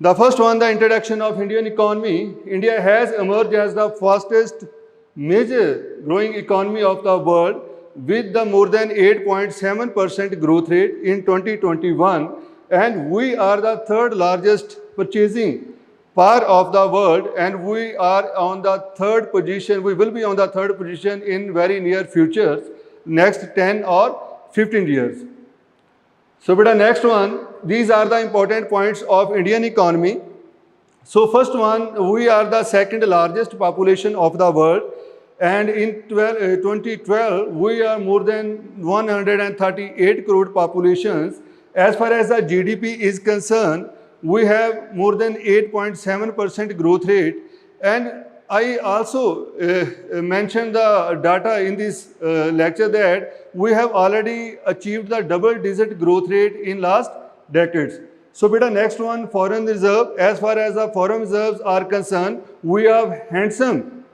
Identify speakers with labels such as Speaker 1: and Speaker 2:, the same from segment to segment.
Speaker 1: The first one, the introduction of Indian economy. India has emerged as the fastest major growing economy of the world with the more than 8.7% growth rate in 2021, and we are the third largest purchasing power of the world, and we are on the third position. We will be on the third position in very near future, next 10 or 15 years. So beta, next one, these are the important points of Indian economy. So first one, we are the second largest population of the world, and in 2012, we are more than 138 crore populations. As far as the GDP is concerned, we have more than 8.7% growth rate, and I also mentioned the data in this lecture that we have already achieved the double-digit growth rate in last decades. So beta, next one, foreign reserve. As far as the foreign reserves are concerned, we have handsome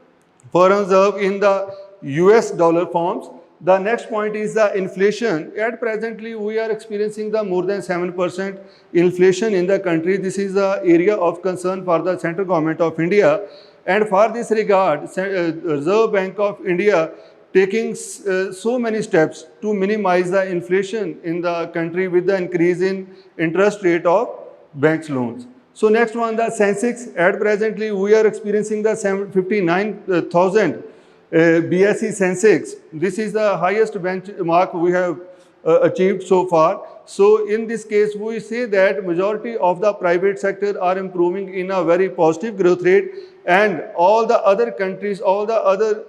Speaker 1: foreign reserve in the US dollar forms. The next point is the inflation. At presently, we are experiencing the more than 7% inflation in the country. This is the area of concern for the central government of India. And for this regard, Reserve Bank of India taking so many steps to minimize the inflation in the country with the increase in interest rate of banks loans. So next one, the Sensex. At presently, we are experiencing the 59,000 BSE Sensex. This is the highest benchmark we have achieved so far. So in this case, we say that majority of the private sector are improving in a very positive growth rate, and all the other countries, all the other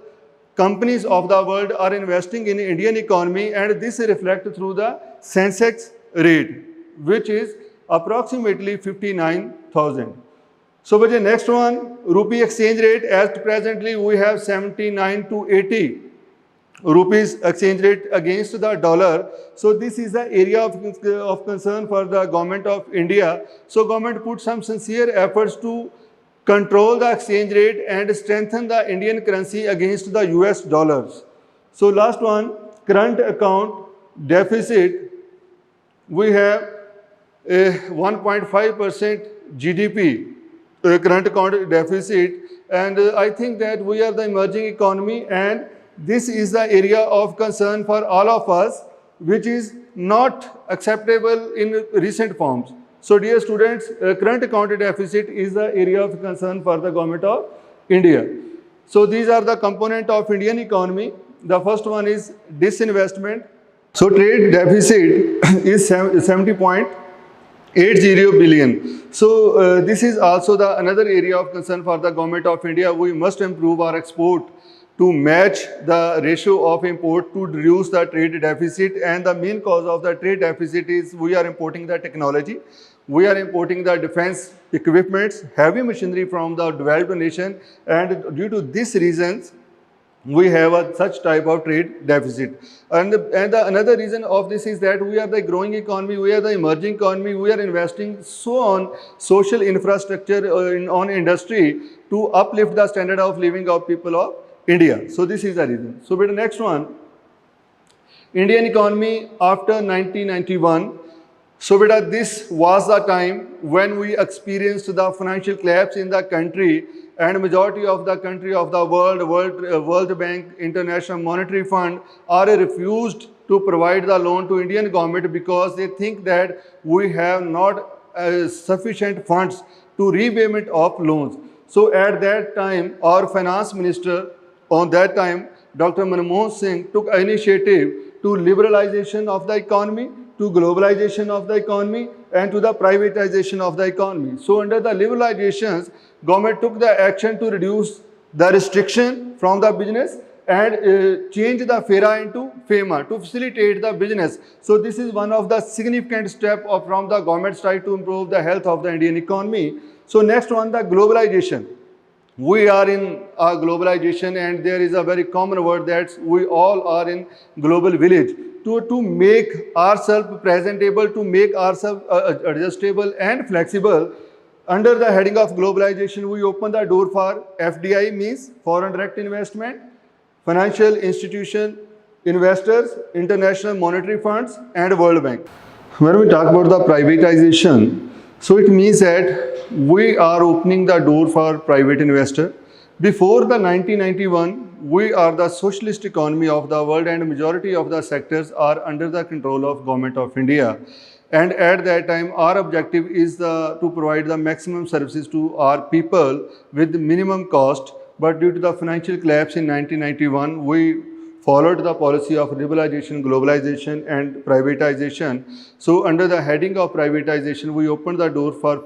Speaker 1: companies of the world are investing in Indian economy, and this reflects through the Sensex rate, which is approximately 59,000. So but the next one, rupee exchange rate. As presently we have 79 to 80 rupees exchange rate against the dollar. So this is the area of concern for the government of India. So government put some sincere efforts to control the exchange rate and strengthen the Indian currency against the US dollars. So last one, current account deficit. We have a 1.5% GDP current account deficit, and I think that we are the emerging economy, and this is the area of concern for all of us, which is not acceptable in recent forms. So dear students, current account deficit is the area of concern for the government of India. So these are the component of Indian economy. The first one is disinvestment. So trade deficit is 70.80 billion. So this is also the another area of concern for the government of India. We must improve our export to match the ratio of import to reduce the trade deficit, and the main cause of the trade deficit is we are importing the technology, we are importing the defense equipments, heavy machinery from the developed nation, and due to these reasons we have such type of trade deficit. And another reason of this is that we are the growing economy, we are the emerging economy, we are investing so on social infrastructure, on industry to uplift the standard of living of people of India. So this is the reason. So the next one, Indian economy after 1991. So beta, this was the time when we experienced the financial collapse in the country, and majority of the country of the World Bank, International Monetary Fund are refused to provide the loan to Indian government because they think that we have not sufficient funds to repayment of loans. So at that time, our finance minister on that time, Dr. Manmohan Singh, took initiative to liberalization of the economy, to globalization of the economy, and to the privatization of the economy. So under the liberalizations, government took the action to reduce the restriction from the business and change the FERA into FEMA to facilitate the business. So this is one of the significant step from the government side to improve the health of the Indian economy. So next one, the globalization. We are in a globalization, and there is a very common word that we all are in global village. To make ourselves presentable, to make ourselves adjustable and flexible, under the heading of globalization, we open the door for FDI, means foreign direct investment, financial institution investors, international monetary funds, and World Bank. When we talk about the privatization, So it means that we are opening the door for private investor. Before the 1991, we are the socialist economy of the world and majority of the sectors are under the control of Government of India. And at that time, our objective is to provide the maximum services to our people with minimum cost. But due to the financial collapse in 1991, we followed the policy of liberalization, globalization and privatization. So under the heading of privatization, we opened the door for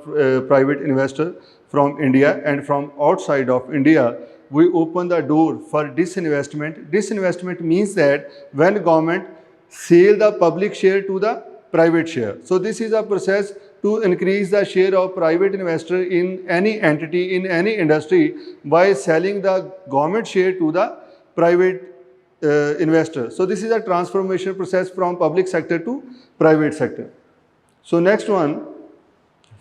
Speaker 1: private investor from India and from outside of India. We open the door for disinvestment. Disinvestment means that when government sell the public share to the private share. So this is a process to increase the share of private investor in any entity, in any industry by selling the government share to the private investor. So this is a transformation process from public sector to private sector. So next one,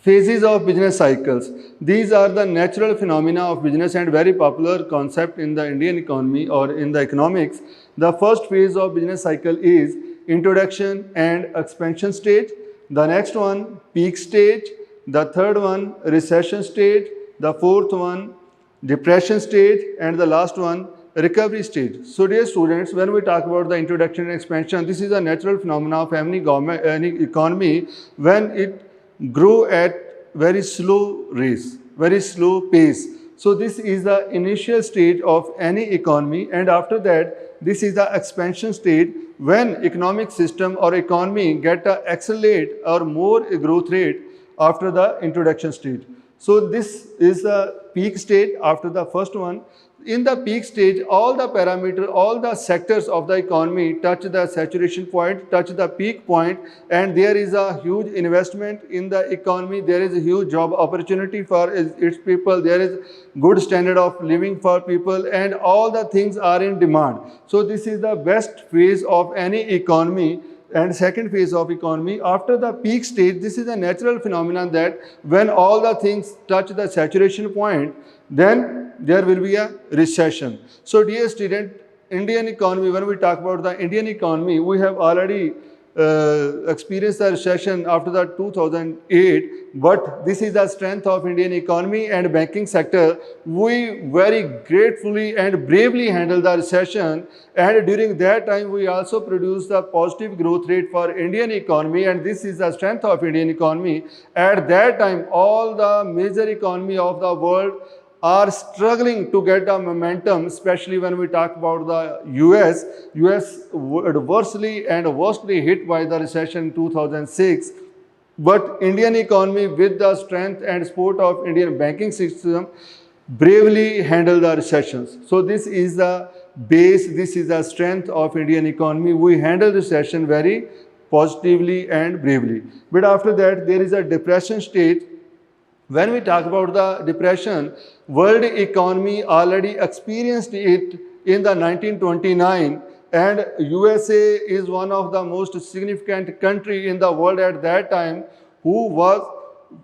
Speaker 1: phases of business cycles. These are the natural phenomena of business and very popular concept in the Indian economy or in the economics. The first phase of business cycle is introduction and expansion stage. The next one, peak stage. The third one, recession stage. The fourth one, depression stage. And the last one, recovery stage. So dear students, when we talk about the introduction and expansion, this is a natural phenomenon of any government, any economy when it grow at very slow race, very slow pace. So this is the initial stage of any economy, and after that, this is the expansion stage when economic system or economy get a accelerate or more growth rate after the introduction stage. So this is the peak stage after the first one. In the peak stage, all the parameters, all the sectors of the economy touch the saturation point, touch the peak point, and there is a huge investment in the economy. There is a huge job opportunity for its people. There is good standard of living for people, and all the things are in demand. So this is the best phase of any economy. And second phase of economy, after the peak stage, this is a natural phenomenon that when all the things touch the saturation point, then there will be a recession. So dear student, Indian economy, when we talk about the Indian economy, we have already experienced the recession after the 2008, but this is the strength of Indian economy and banking sector. We very gratefully and bravely handled the recession, and during that time we also produced the positive growth rate for Indian economy, and this is the strength of Indian economy. At that time, all the major economy of the world are struggling to get the momentum, especially when we talk about the US. US adversely and worstly hit by the recession in 2006. But Indian economy, with the strength and support of Indian banking system, bravely handled the recessions. So this is the base, this is the strength of Indian economy. We handle recession very positively and bravely. But after that, there is a depression stage. When we talk about the depression, world economy already experienced it in the 1929, and USA is one of the most significant country in the world at that time who was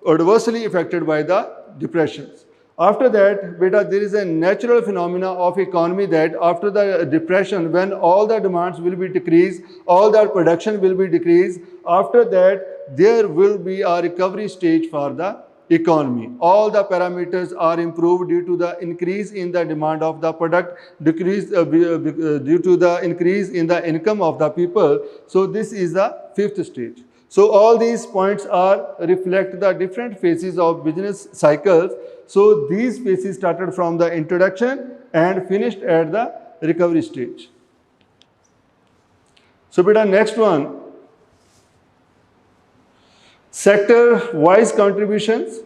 Speaker 1: adversely affected by the depressions. After that, beta, there is a natural phenomena of economy that after the depression, when all the demands will be decreased, all the production will be decreased, after that there will be a recovery stage for the economy. All the parameters are improved due to the increase in the demand of the product, decrease due to the increase in the income of the people. So this is the fifth stage. So all these points are reflect the different phases of business cycles. So these phases started from the introduction and finished at the recovery stage. So beta, next one, sector-wise contributions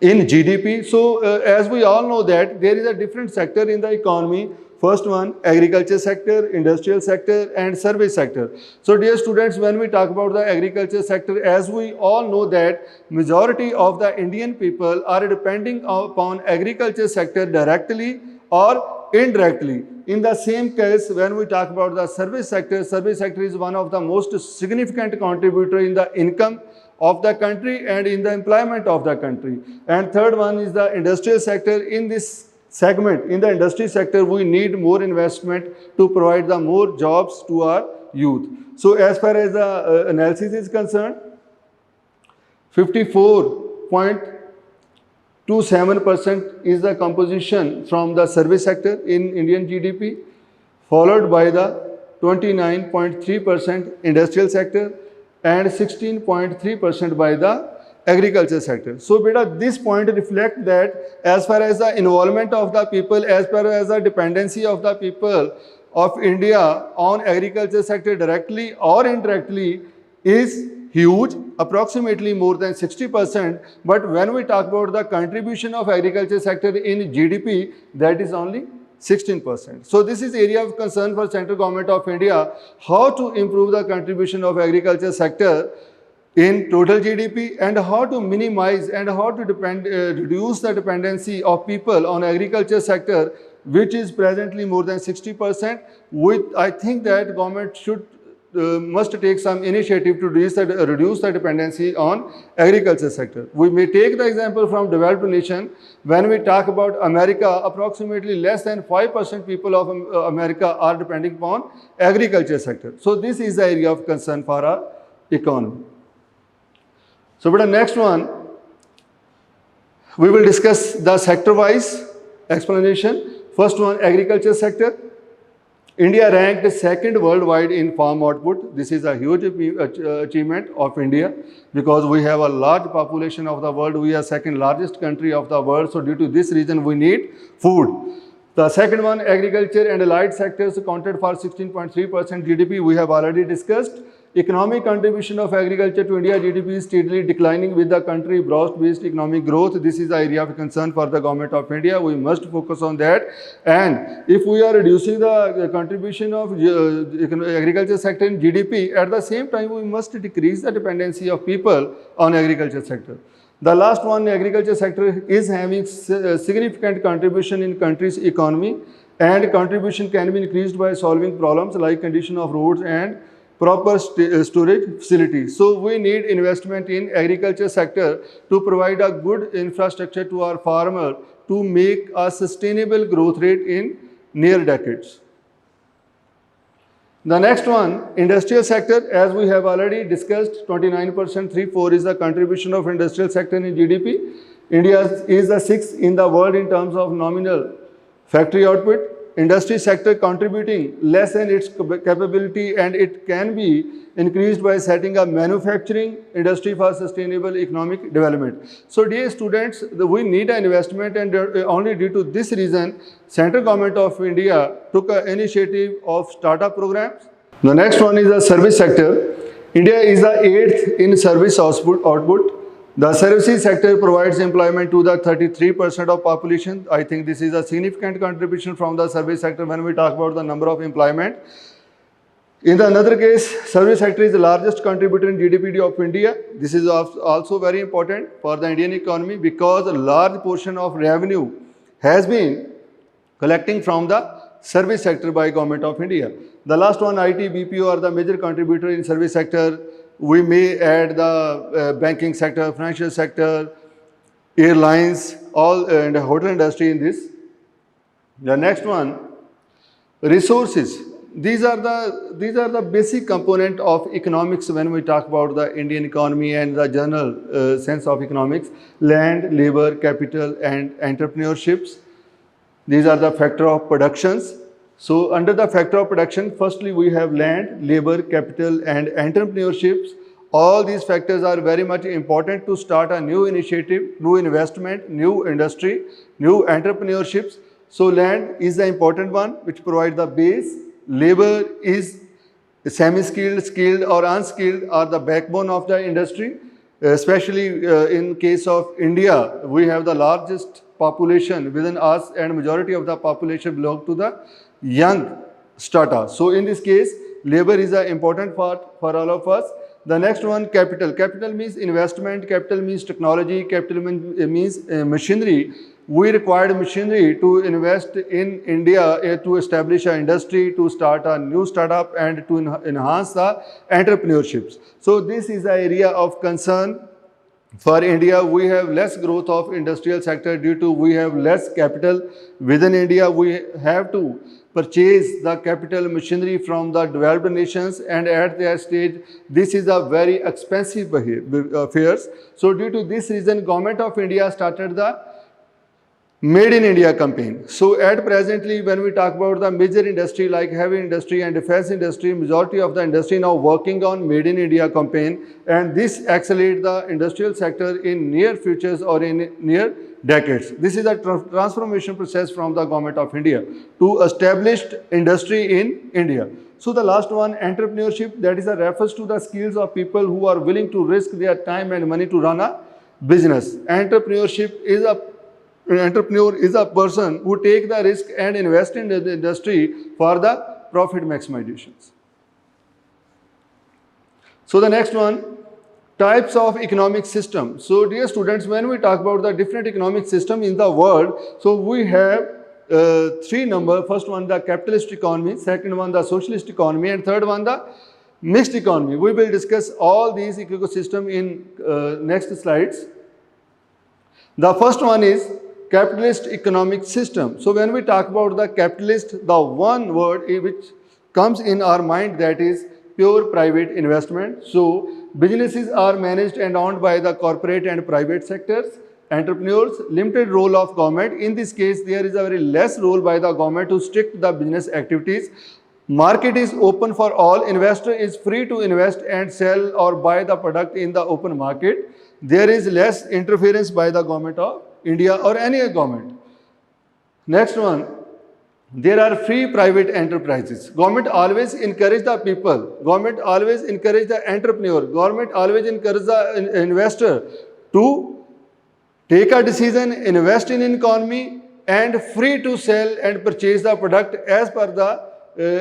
Speaker 1: in GDP. So as we all know that there is a different sector in the economy. First one, agriculture sector, industrial sector and service sector. So dear students, when we talk about the agriculture sector, as we all know that majority of the Indian people are depending upon agriculture sector directly or indirectly. In the same case, when we talk about the service sector is one of the most significant contributor in the income of the country and in the employment of the country. And third one is the industrial sector. In this segment, in the industry sector, we need more investment to provide the more jobs to our youth. So as far as the analysis is concerned, 54.27% is the composition from the service sector in Indian GDP, followed by the 29.3% industrial sector and 16.3% by the agriculture sector. So beta, this point reflect that as far as the involvement of the people, as far as the dependency of the people of India on agriculture sector directly or indirectly is huge, approximately more than 60%. But when we talk about the contribution of agriculture sector in GDP, that is only 16%. So this is area of concern for central government of India, how to improve the contribution of agriculture sector in total GDP and how to minimize and how to reduce the dependency of people on agriculture sector, which is presently more than 60%. I think that government must take some initiative to reduce the dependency on agriculture sector. We may take the example from developed nation. When we talk about America, approximately less than 5% people of America are depending upon agriculture sector. So this is the area of concern for our economy. So but the next one, we will discuss the sector-wise explanation. First one, agriculture sector. India ranked second worldwide in farm output. This is a huge achievement of India because we have a large population of the world. We are second largest country of the world. So due to this reason, we need food. The second one, agriculture and allied sectors accounted for 16.3% GDP. We have already discussed. Economic contribution of agriculture to India GDP is steadily declining with the country broad-based economic growth. This is the area of concern for the government of India. We must focus on that. And if we are reducing the contribution of agriculture sector in GDP, at the same time we must decrease the dependency of people on agriculture sector. The last one, agriculture sector is having significant contribution in country's economy, and contribution can be increased by solving problems like condition of roads and proper storage facilities. So we need investment in agriculture sector to provide a good infrastructure to our farmer to make a sustainable growth rate in near decades. The next one, industrial sector, as we have already discussed, 29%, 3/4 is the contribution of industrial sector in GDP. India is the sixth in the world in terms of nominal factory output. Industry sector contributing less than its capability, and it can be increased by setting up manufacturing industry for sustainable economic development. So dear students, we need an investment, and only due to this reason, central government of India took an initiative of startup programs. The next one is the service sector. India is the 8th in service output. The services sector provides employment to the 33% of population. I think this is a significant contribution from the service sector when we talk about the number of employment. In the another case, service sector is the largest contributor in GDP of India. This is also very important for the Indian economy because a large portion of revenue has been collecting from the service sector by government of India. The last one, IT, BPO are the major contributor in service sector. We may add the banking sector, financial sector, airlines, all and hotel industry in this. The next one, resources. These are the basic component of economics when we talk about the Indian economy and the general sense of economics. Land, labor, capital, and entrepreneurships. These are the factor of productions. So under the factor of production, firstly we have land, labor, capital, and entrepreneurships. All these factors are very much important to start a new initiative, new investment, new industry, new entrepreneurships. So land is the important one which provides the base. Labor is semi-skilled, skilled or unskilled are the backbone of the industry. Especially in case of India, we have the largest population within us, and majority of the population belong to the young strata. So in this case, labor is an important part for all of us. The next one, capital. Capital means investment, capital means technology, capital means machinery. We required machinery to invest in India to establish an industry, to start a new startup, and to enhance the entrepreneurships. So this is the area of concern for India. We have less growth of industrial sector due to we have less capital within India. We have to purchase the capital machinery from the developed nations, and at that stage this is a very expensive affairs. So due to this reason, Government of India started the Made in India campaign. So at presently, when we talk about the major industry like heavy industry and defense industry, majority of the industry now working on Made in India campaign, and this accelerate the industrial sector in near futures or in near decades. This is a transformation process from the Government of India to established industry in India. So the last one, entrepreneurship, that is a reference to the skills of people who are willing to risk their time and money to run a business. Entrepreneur is a person who take the risk and invest in the industry for the profit maximizations. So the next one, types of economic system. So dear students, when we talk about the different economic system in the world, so we have three number. First one, the capitalist economy. Second one, the socialist economy. And third one, the mixed economy. We will discuss all these ecosystem in next slides. The first one is capitalist economic system. So when we talk about the capitalist, the one word which comes in our mind, that is pure private investment. So businesses are managed and owned by the corporate and private sectors. Entrepreneurs, limited role of government. In this case, there is a very less role by the government to restrict the business activities. Market is open for all. Investor is free to invest and sell or buy the product in the open market. There is less interference by the Government of India or any government. Next one, there are free private enterprises. Government always encourage the people. Government always encourage the entrepreneur. Government always encourage the investor to take a decision, invest in economy, and free to sell and purchase the product as per the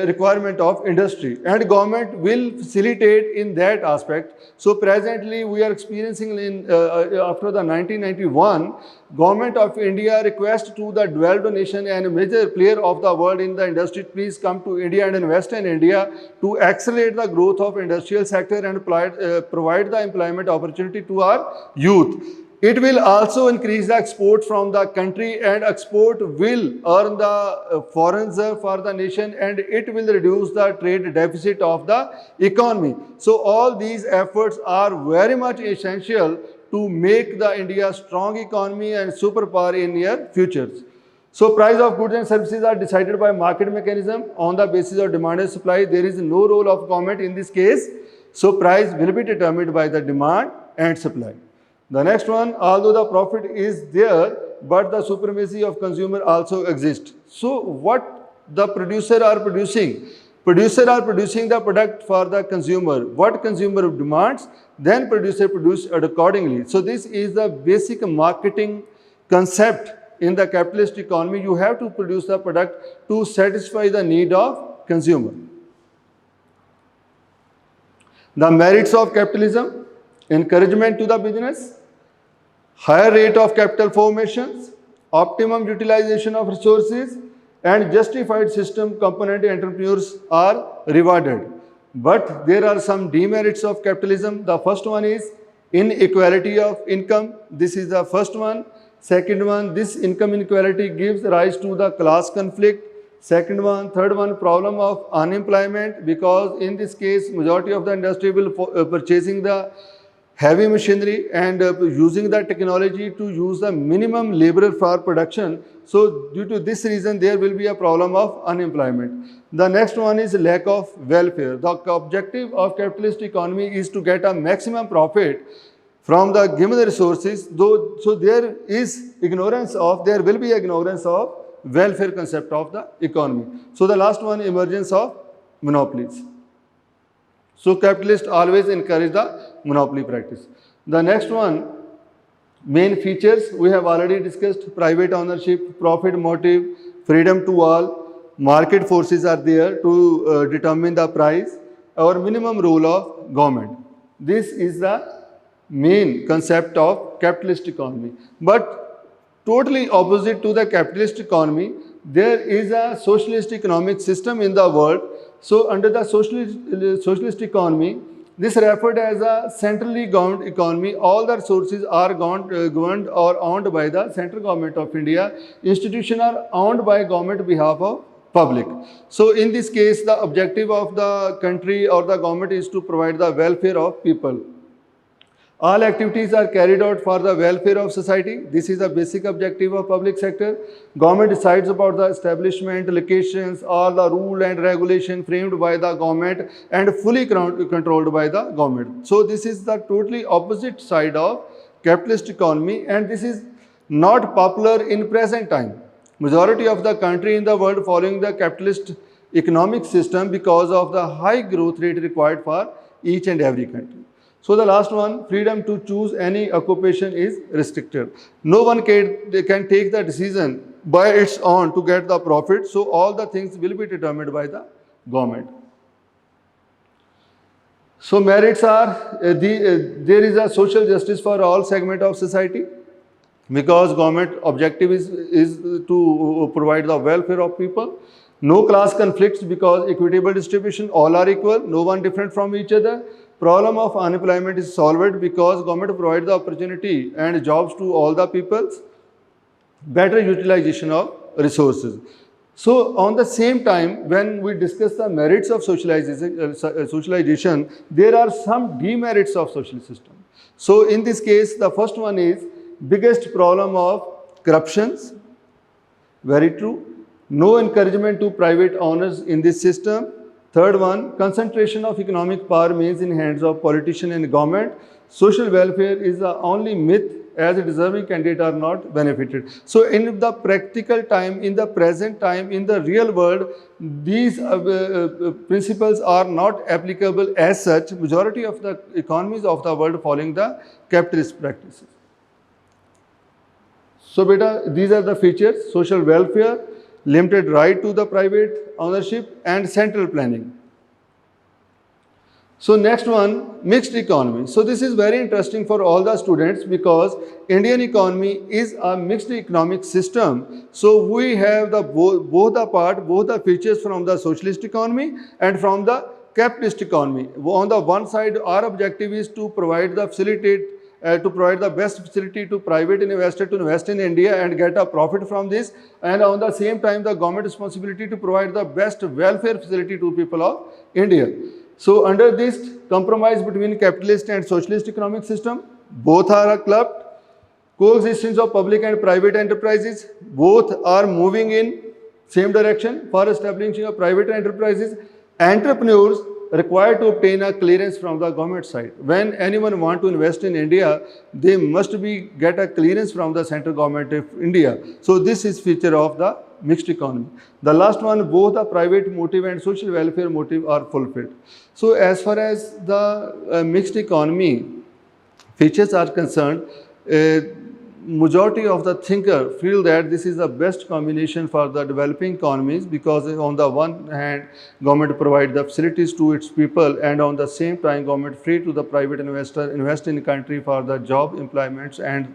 Speaker 1: requirement of industry, and government will facilitate in that aspect. So presently we are experiencing in after the 1991, Government of India request to the developed nation and major player of the world in the industry, please come to India and invest in India to accelerate the growth of industrial sector and provide the employment opportunity to our youth. It will also increase the export from the country, and export will earn the foreign reserve for the nation, and it will reduce the trade deficit of the economy. So all these efforts are very much essential to make the India strong economy and superpower in near futures. So price of goods and services are decided by market mechanism on the basis of demand and supply. There is no role of government in this case. So price will be determined by the demand and supply. The next one, although the profit is there, but the supremacy of consumer also exists. So what the producer are producing? Producer are producing the product for the consumer. What consumer demands, then producer produce accordingly. So this is the basic marketing concept in the capitalist economy. You have to produce the product to satisfy the need of consumer. The merits of capitalism: encouragement to the business, higher rate of capital formations, optimum utilization of resources, and justified system component entrepreneurs are rewarded. But there are some demerits of capitalism. The first one is inequality of income. This is the first one. Second one, this income inequality gives rise to the class conflict. Second one, third one, problem of unemployment, because in this case majority of the industry will purchasing the heavy machinery and using the technology to use the minimum labor for production. So due to this reason there will be a problem of unemployment. The next one is lack of welfare. The objective of capitalist economy is to get a maximum profit from the given resources, though, so there will be ignorance of welfare concept of the economy. So the last one, emergence of monopolies. So capitalists always encourage the monopoly practice. The next one, main features we have already discussed: private ownership, profit motive, freedom to all, market forces are there to determine the price, or minimum role of government. This is the main concept of capitalist economy. But totally opposite to the capitalist economy, there is a socialist economic system in the world. So under the socialist economy, this referred as a centrally governed economy. All the resources are governed or owned by the central government of India. Institutions are owned by government on behalf of public. So in this case, the objective of the country or the government is to provide the welfare of people. All activities are carried out for the welfare of society. This is the basic objective of public sector. Government decides about the establishment, locations, all the rule and regulation framed by the government and fully controlled by the government. So this is the totally opposite side of capitalist economy, and this is not popular in present time. Majority of the country in the world following the capitalist economic system because of the high growth rate required for each and every country. So the last one, freedom to choose any occupation is restricted. No one can take the decision by its own to get the profit. So all the things will be determined by the government. So merits are, there is a social justice for all segment of society, because government objective is to provide the welfare of people. No class conflicts because equitable distribution, all are equal, no one different from each other. Problem of unemployment is solved because government provides the opportunity and jobs to all the peoples. Better utilization of resources. So on the same time, when we discuss the merits of socialization, there are some demerits of social system. So in this case, the first one is biggest problem of corruptions. Very true. No encouragement to private owners in this system. Third one, concentration of economic power means in hands of politician and government. Social welfare is the only myth, as deserving candidates are not benefited. So in the practical time, in the present time, in the real world, these principles are not applicable as such. Majority of the economies of the world following the capitalist practices. So beta, these are the features: social welfare, limited right to the private ownership, and central planning. So next one, mixed economy. So this is very interesting for all the students because Indian economy is a mixed economic system. So we have the both the features from the socialist economy and from the capitalist economy. On the one side, our objective is to provide the best facility to private investor to invest in India and get a profit from this, and on the same time the government responsibility to provide the best welfare facility to people of India. So under this compromise between capitalist and socialist economic system, both are clubbed. Coexistence of public and private enterprises, both are moving in same direction for establishing a private enterprises. Entrepreneurs required to obtain a clearance from the government side. When anyone want to invest in India, they must get a clearance from the central government of India. So this is feature of the mixed economy. The last one, both the private motive and social welfare motive are fulfilled. So as far as the mixed economy features are concerned, majority of the thinker feel that this is the best combination for the developing economies, because on the one hand government provide the facilities to its people, and on the same time government free to the private investor invest in the country for the job employments and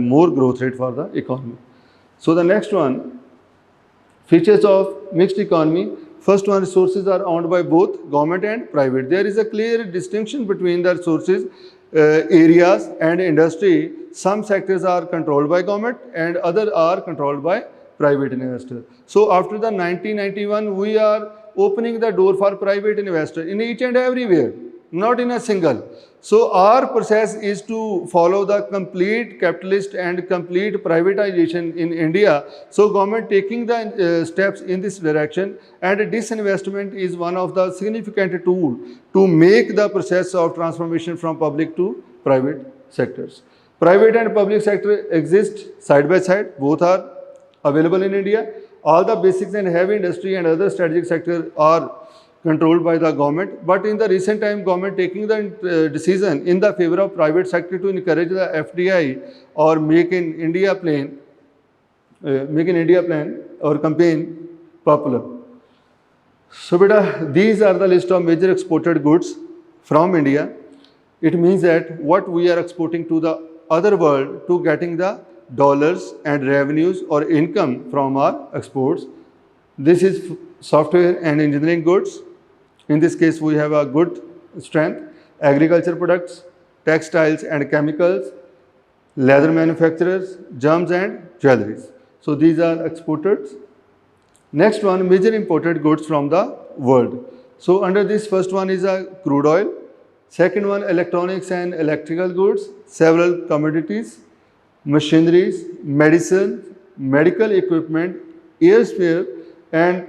Speaker 1: more growth rate for the economy. So the next one, features of mixed economy. First one, resources are owned by both government and private. There is a clear distinction between the resources areas and industry. Some sectors are controlled by government and others are controlled by private investors. So after the 1991, we are opening the door for private investor in each and everywhere, not in a single. So our process is to follow the complete capitalist and complete privatization in India. So government taking the steps in this direction, and disinvestment is one of the significant tool to make the process of transformation from public to private sectors. Private and public sector exist side by side, both are available in India. All the basics and heavy industry and other strategic sectors are controlled by the government, but in the recent time government taking the decision in the favor of private sector to encourage the FDI or Make in India plan or campaign popular. So beta, these are the list of major exported goods from India. It means that what we are exporting to the other world to getting the dollars and revenues or income from our exports. This is software and engineering goods. In this case, we have a good strength. Agriculture products, textiles and chemicals, leather manufacturers, gems and jewelries. So these are exported. Next one, major imported goods from the world. So under this, first one is a crude oil. Second one, electronics and electrical goods, several commodities, machineries, medicine, medical equipment, airfare, and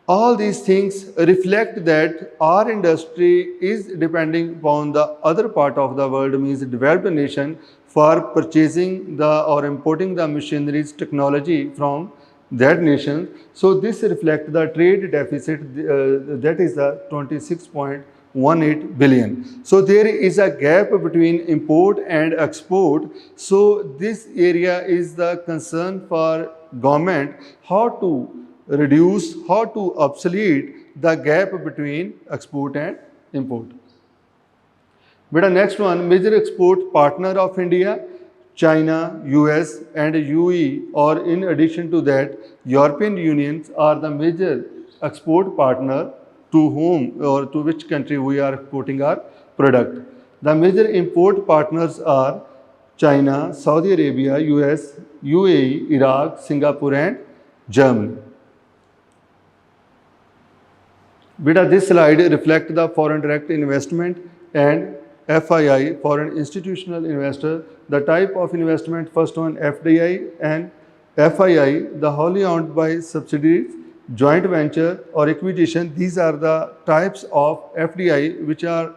Speaker 1: all these things reflect that our industry is depending upon the other part of the world, means developed nation, for purchasing the or importing the machineries, technology from that nation. So this reflects the trade deficit, that is the 26.18 billion. So there is a gap between import and export. So this area is the concern for government, how to reduce, how to obsolete the gap between export and import. Beta, next one, major export partner of India, China, US and UAE, or in addition to that, European Unions are the major export partner to whom or to which country we are exporting our product. The major import partners are China, Saudi Arabia, US, UAE, Iraq, Singapore and Germany. Beta, this slide reflects the foreign direct investment and FII, foreign institutional investor, the type of investment, first one FDI and FII, the wholly owned by subsidiaries, joint venture or acquisition. These are the types of FDI which are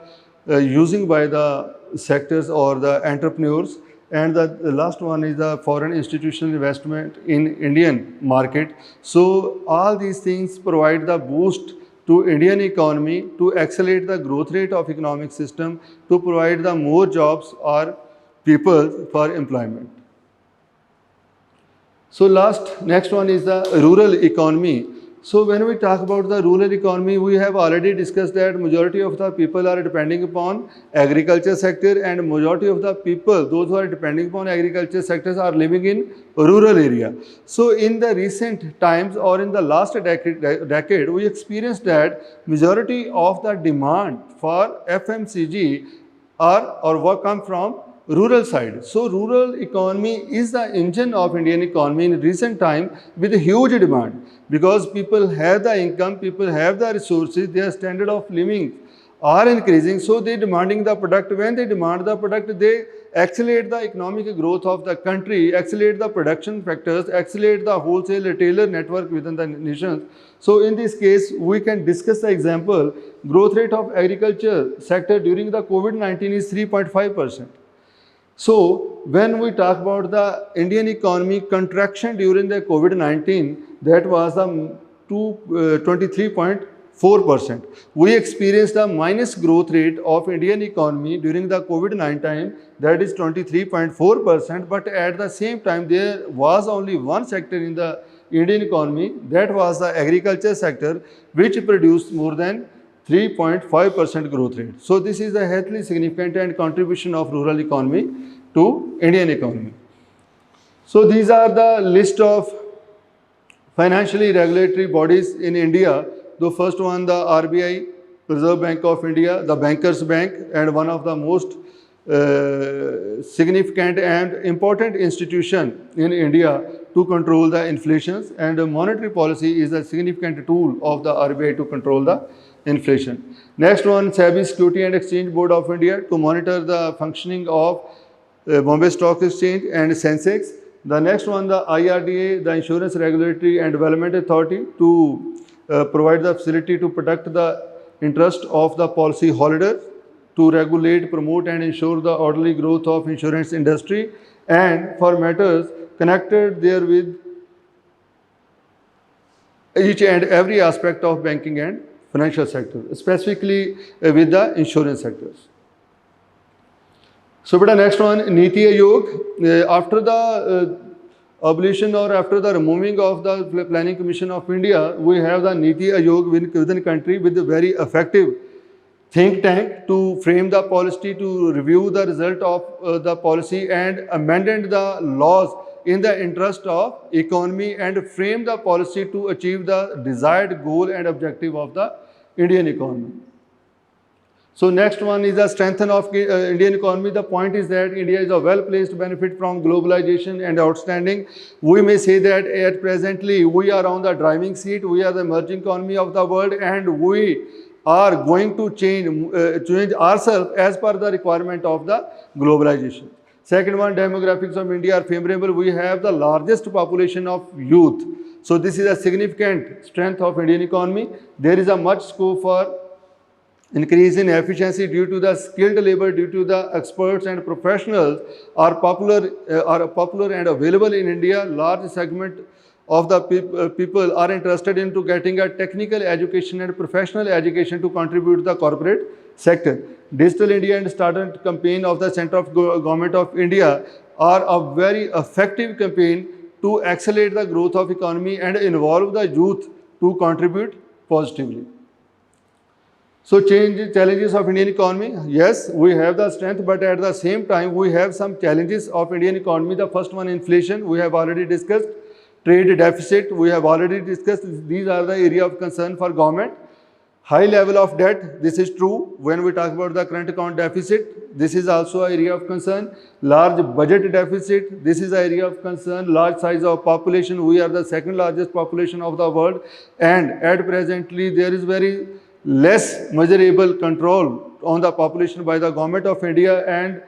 Speaker 1: using by the sectors or the entrepreneurs. And the last one is the foreign institutional investment in Indian market. So all these things provide the boost to Indian economy, to accelerate the growth rate of economic system, to provide the more jobs or people for employment. So next one is the rural economy. So when we talk about the rural economy, we have already discussed that majority of the people are depending upon agriculture sector, and majority of the people, those who are depending upon agriculture sectors, are living in rural area. So in the recent times or in the last decade, we experienced that majority of the demand for FMCG or come from rural side. So rural economy is the engine of Indian economy in recent time with a huge demand, because people have the income, people have the resources, their standard of living are increasing, so they demanding the product. When they demand the product, they accelerate the economic growth of the country, accelerate the production factors, accelerate the wholesale retailer network within the nation. So in this case, we can discuss the example, growth rate of agriculture sector during the COVID-19 is 3.5%. So when we talk about the Indian economy contraction during the COVID-19, that was the 23.4%. We experienced a minus growth rate of Indian economy during the COVID-19 time, that is 23.4%, but at the same time there was only one sector in the Indian economy, that was the agriculture sector, which produced more than 3.5% growth rate. So this is a hugely significant and contribution of rural economy to Indian economy. So these are the list of financially regulatory bodies in India. The first one, the RBI, Reserve Bank of India, the Bankers Bank, and one of the most significant and important institution in India to control the inflations, and monetary policy is a significant tool of the RBI to control the inflation. Next one, SEBI, Security and Exchange Board of India, to monitor the functioning of Bombay Stock Exchange and Sensex. The next one, the IRDA, the Insurance Regulatory and Development Authority, to provide the facility to protect the interest of the policy holder, to regulate, promote and ensure the orderly growth of insurance industry, and for matters connected therewith each and every aspect of banking and financial sector, specifically with the insurance sectors. So beta, next one, Niti Aayog. After the abolition or after the removing of the Planning Commission of India, we have the Niti Aayog within the country with a very effective think tank to frame the policy, to review the result of the policy and amended the laws in the interest of economy and frame the policy to achieve the desired goal and objective of the Indian economy. So next one is the strength of Indian economy. The point is that India is a well-placed to benefit from globalization and outstanding. We may say that at presently we are on the driving seat. We are the emerging economy of the world, and we are going to change ourselves as per the requirement of the globalization. Second one, demographics of India are favorable. We have the largest population of youth. So this is a significant strength of Indian economy. There is a much scope for increase in efficiency due to the skilled labor, due to the experts and professionals are popular and available in India. Large segment of the people are interested into getting a technical education and professional education to contribute to the corporate sector. Digital India and Startup campaign of the Central Government of India are a very effective campaign to accelerate the growth of economy and involve the youth to contribute positively. So challenges of Indian economy. Yes, we have the strength, but at the same time, we have some challenges of Indian economy. The first one, inflation, we have already discussed. Trade deficit, we have already discussed. These are the area of concern for government. High level of debt, this is true. When we talk about the current account deficit, this is also an area of concern. Large budget deficit, this is an area of concern. Large size of population, we are the second largest population of the world. And at presently, there is very less measurable control on the population by the government of India, and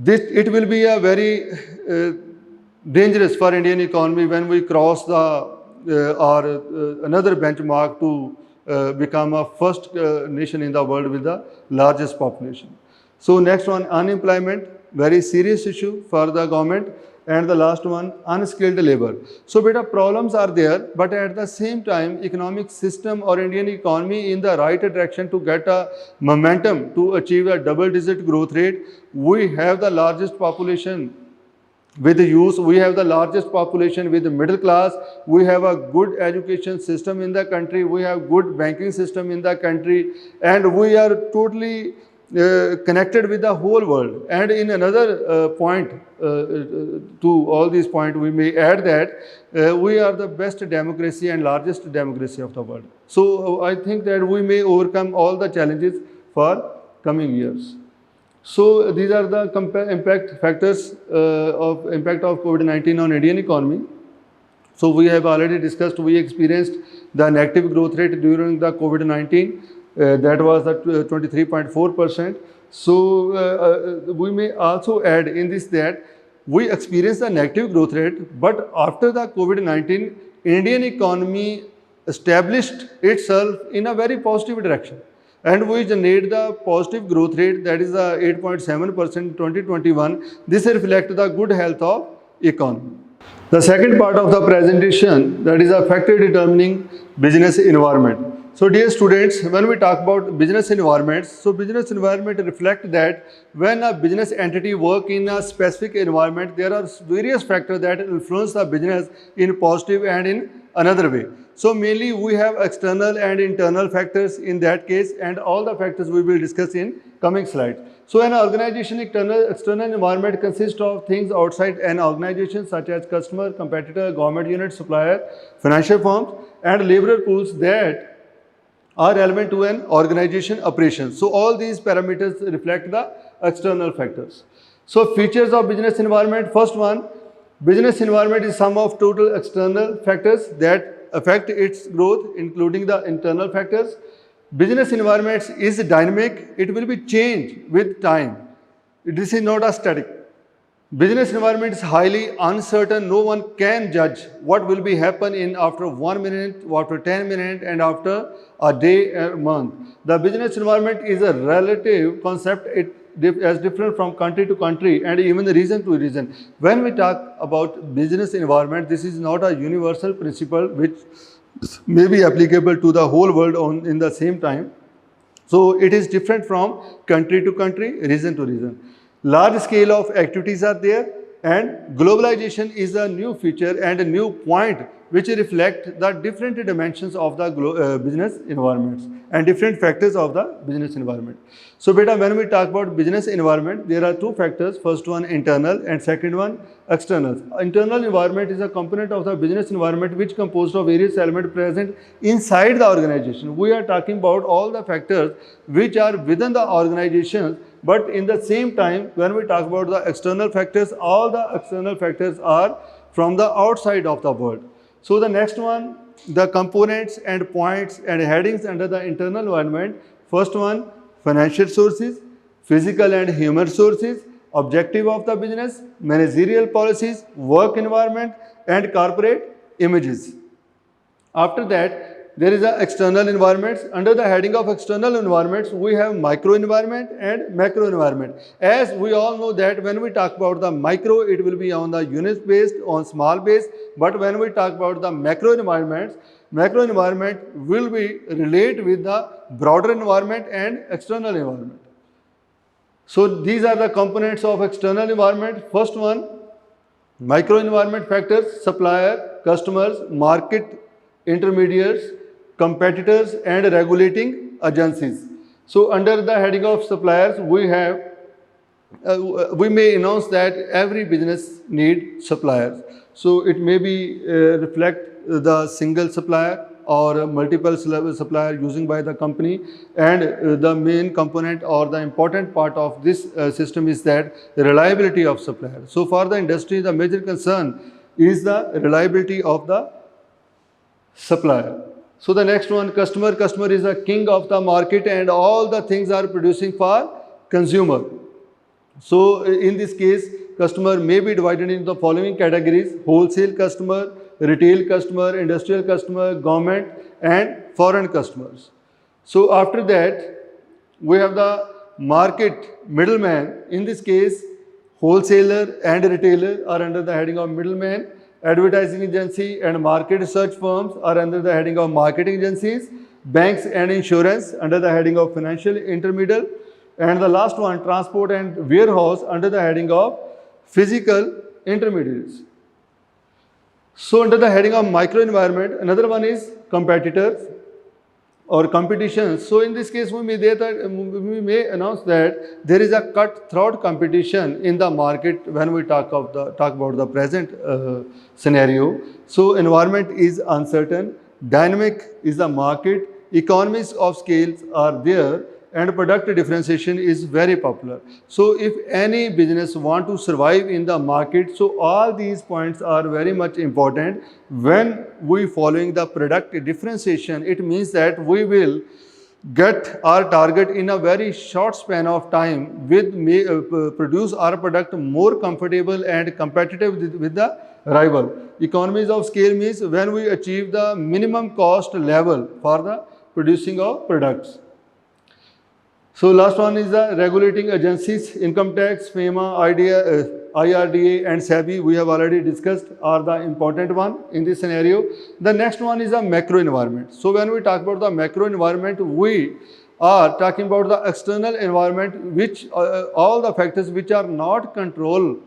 Speaker 1: it will be a very dangerous for Indian economy when we cross the another benchmark to become a first nation in the world with the largest population. So next one, unemployment, very serious issue for the government. And the last one, unskilled labor. So beta problems are there, but at the same time, economic system or Indian economy in the right direction to get a momentum to achieve a double-digit growth rate. We have the largest population with the youth, we have the largest population with the middle class, we have a good education system in the country, we have good banking system in the country, and we are totally connected with the whole world. And in another point, to all these points, we may add that we are the best democracy and largest democracy of the world. So I think that we may overcome all the challenges for coming years. So these are the impact factors of impact of COVID-19 on Indian economy. So we have already discussed, we experienced the negative growth rate during the COVID-19. That was at 23.4%. So we may also add in this that we experienced a negative growth rate, but after the COVID-19, Indian economy established itself in a very positive direction. And we generate the positive growth rate, that is 8.7% in 2021. This reflects the good health of economy. The second part of the presentation, that is a factor determining business environment. So dear students, when we talk about business environments, so business environment reflect that when a business entity work in a specific environment, there are various factors that influence the business in positive and in another way. So mainly we have external and internal factors in that case, and all the factors we will discuss in coming slides. So an organization external environment consists of things outside an organization such as customer, competitor, government unit, supplier, financial firms, and labor pools that are relevant to an organization operation. So all these parameters reflect the external factors. So features of business environment. First one, business environment is sum of total external factors that affect its growth, including the internal factors. Business environment is dynamic. It will be changed with time. This is not a static. Business environment is highly uncertain. No one can judge what will be happen in after 1 minute, after 10 minutes, and after a day or month. The business environment is a relative concept. It is different from country to country and even region to region. When we talk about business environment, this is not a universal principle which may be applicable to the whole world in the same time. So it is different from country to country, region to region. Large scale of activities are there. And globalization is a new feature and a new point which reflect the different dimensions of the business environments and different factors of the business environment. So beta, when we talk about business environment, there are two factors. First one internal and second one external. Internal environment is a component of the business environment which composed of various elements present inside the organization. We are talking about all the factors which are within the organization, but in the same time, when we talk about the external factors, all the external factors are from the outside of the world. So the next one, the components and points and headings under the internal environment. First one, financial sources, physical and human sources, objective of the business, managerial policies, work environment, and corporate images. After that, there is the external environments. Under the heading of external environments, we have micro environment and macro environment. As we all know that when we talk about the micro, it will be on the unit based, on small base. But when we talk about the macro environment will be relate with the broader environment and external environment. So these are the components of external environment. First one, micro environment factors, supplier, customers, market intermediaries, competitors and regulating agencies. So under the heading of suppliers, we have we may announce that every business needs suppliers. So it may be reflect the single supplier or multiple supplier using by the company, and the main component or the important part of this system is that the reliability of supplier. So for the industry, the major concern is the reliability of the supplier. So the next one, customer. Customer is the king of the market and all the things are producing for consumer. So in this case, customer may be divided into the following categories: wholesale customer, retail customer, industrial customer, government and foreign customers. So after that, we have the market middleman. In this case, wholesaler and retailer are under the heading of middleman. Advertising agency and market research firms are under the heading of marketing agencies. Banks and insurance under the heading of financial intermediary. And the last one, transport and warehouse under the heading of physical intermediaries. So under the heading of micro environment, another one is competitors or competition. So in this case, we may announce that there is a cutthroat competition in the market when we talk about the present scenario. So environment is uncertain, dynamic is the market, economies of scales are there, and product differentiation is very popular. So if any business want to survive in the market, so all these points are very much important. When we following the product differentiation, it means that we will get our target in a very short span of time with produce our product more comfortable and competitive with the rival. Economies of scale means when we achieve the minimum cost level for the producing of products. So last one is the regulating agencies, income tax, FEMA, IRDA and SEBI, we have already discussed, are the important one in this scenario. The next one is the macro environment. So when we talk about the macro environment, we are talking about the external environment, which all the factors which are not controllable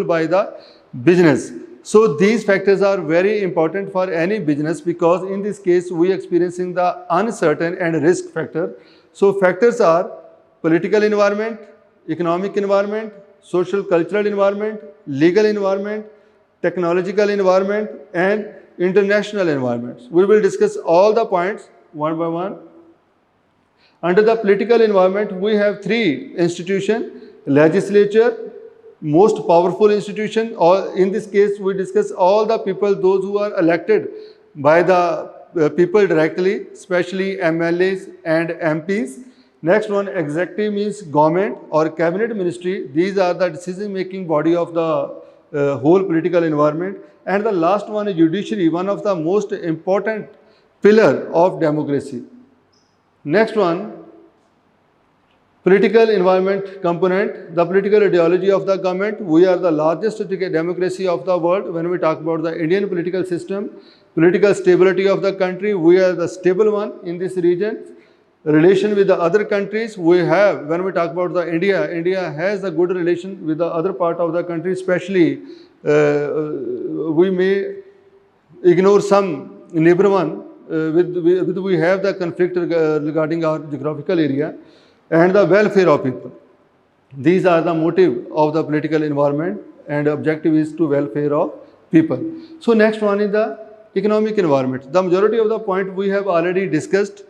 Speaker 1: by the business. So these factors are very important for any business, because in this case we are experiencing the uncertain and risk factor. So factors are political environment, economic environment, social cultural environment, legal environment, technological environment and international environments. We will discuss all the points one by one. Under the political environment, we have three institutions: legislature, most powerful institution, or in this case we discuss all the people, those who are elected by the people directly, especially MLAs and MPs. Next one, executive means government or cabinet ministry. These are the decision making body of the whole political environment. And the last one is judiciary, one of the most important pillar of democracy. Next one, political environment component, the political ideology of the government. We are the largest democracy of the world. When we talk about the Indian political system, political stability of the country, we are the stable one in this region. relation with the other countries. We have, when we talk about the India has a good relation with the other part of the country, especially we may ignore some neighbor one with we have the conflict regarding our geographical area and the welfare of people. These are the motive of the political environment, and objective is to welfare of people. So next one is the economic environment. The majority of the point we have already discussed.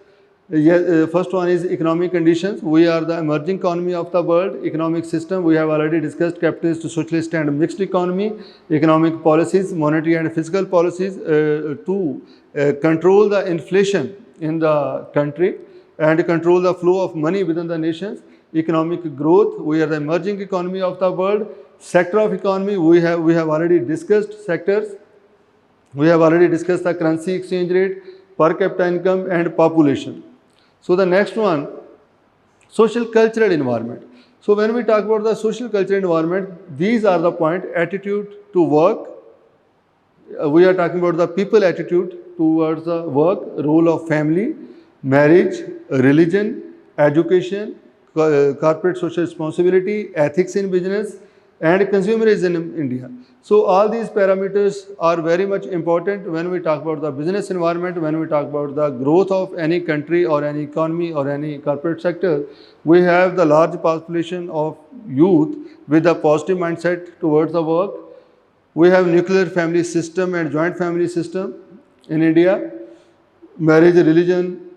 Speaker 1: First one is economic conditions. We are the emerging economy of the world. Economic system, we have already discussed capitalist, socialist and mixed economy. Economic policies, monetary and fiscal policies to control the inflation in the country and control the flow of money within the nations. Economic growth, we are the emerging economy of the world. Sector of economy, we have already discussed sectors. We have already discussed the currency exchange rate, per capita income and population. So the next one, social cultural environment. So when we talk about the social cultural environment, these are the point: attitude to work. We are talking about the people attitude towards the work, role of family, marriage, religion, education, corporate social responsibility, ethics in business, and consumerism in India. So all these parameters are very much important when we talk about the business environment, when we talk about the growth of any country or any economy or any corporate sector. We have the large population of youth with a positive mindset towards the work. We have nuclear family system and joint family system in India. Marriage, religion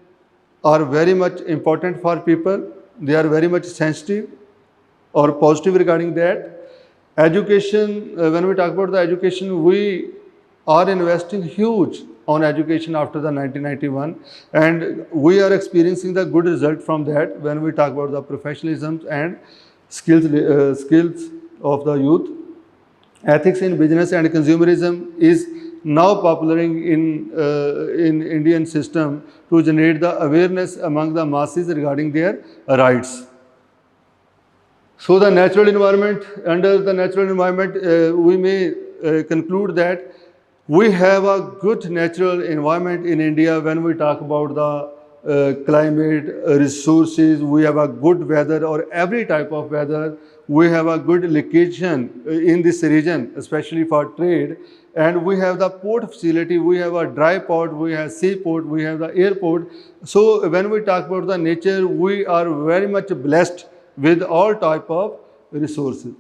Speaker 1: are very much important for people. They are very much sensitive or positive regarding that. Education, when we talk about the education, we are investing huge on education after the 1991, and we are experiencing the good result from that when we talk about the professionalism and skills of the youth. Ethics in business and consumerism is now popular in Indian system to generate the awareness among the masses regarding their rights. So the natural environment, under the natural environment, we may conclude that we have a good natural environment in India when we talk about the climate, resources. We have a good weather or every type of weather. We have a good location in this region, especially for trade. And we have the port facility, we have a dry port, we have seaport, we have the airport. So when we talk about the nature, we are very much blessed with all type of resources.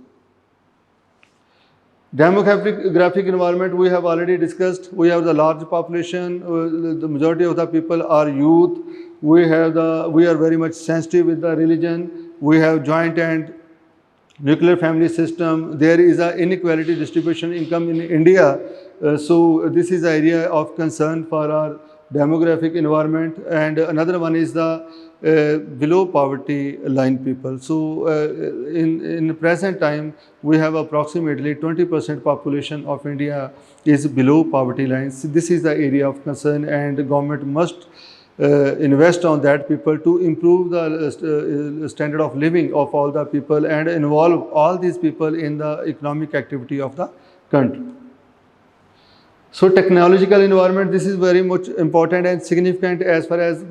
Speaker 1: Demographic environment we have already discussed. We have the large population, the majority of the people are youth. We are very much sensitive with the religion. We have joint and nuclear family system. There is an inequality distribution income in India. So this is the area of concern for our demographic environment. And another one is the below poverty line people. So in present time, we have approximately 20% population of India is below poverty line. So this is the area of concern, and the government must invest on that people to improve the standard of living of all the people and involve all these people in the economic activity of the country. So technological environment, this is very much important and significant as far as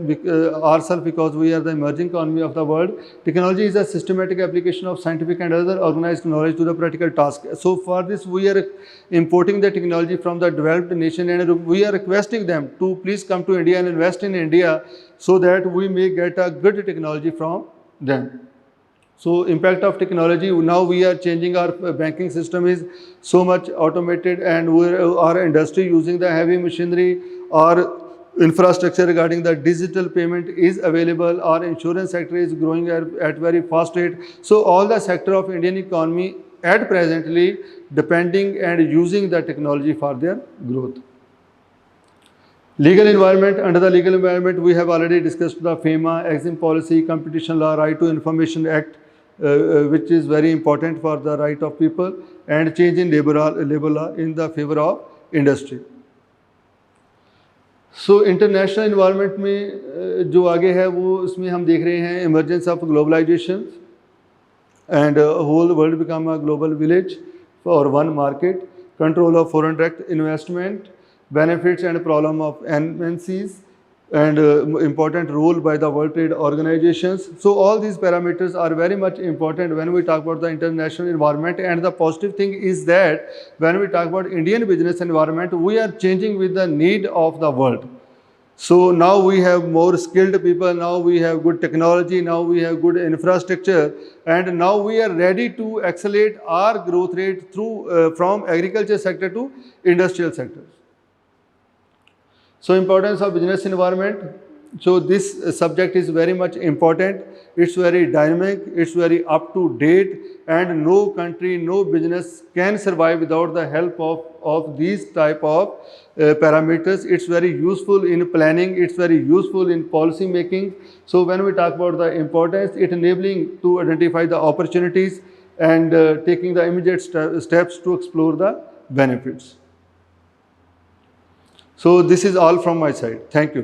Speaker 1: ourselves, because we are the emerging economy of the world. Technology is a systematic application of scientific and other organized knowledge to the practical task. So for this, we are importing the technology from the developed nation, and we are requesting them to please come to India and invest in India so that we may get a good technology from them. So impact of technology, now we are changing our banking system is so much automated, and our industry using the heavy machinery, our infrastructure regarding the digital payment is available, our insurance sector is growing at very fast rate. So all the sector of Indian economy at presently depending and using the technology for their growth. Legal environment, under the legal environment we have already discussed the FEMA, Exim policy, competition law, right to information act, which is very important for the right of people, and change in labor law in the favor of industry. So international environment में जो आगे है वो उसमें हम देख रहे हैं emergence of globalization and whole world become a global village for one market, control of foreign direct investment, benefits and problem of MNCs, and important role by the World Trade Organizations. So all these parameters are very much important when we talk about the international environment. And the positive thing is that when we talk about Indian business environment, we are changing with the need of the world. So now we have more skilled people, now we have good technology, now we have good infrastructure, and now we are ready to accelerate our growth rate through from agriculture sector to industrial sectors. So importance of business environment. So this subject is very much important. It's very dynamic, it's very up to date, and no country, no business can survive without the help of these type of parameters. It's very useful in planning, it's very useful in policy making. So when we talk about the importance, it enabling to identify the opportunities and taking the immediate steps to explore the benefits. So this is all from my side. Thank you.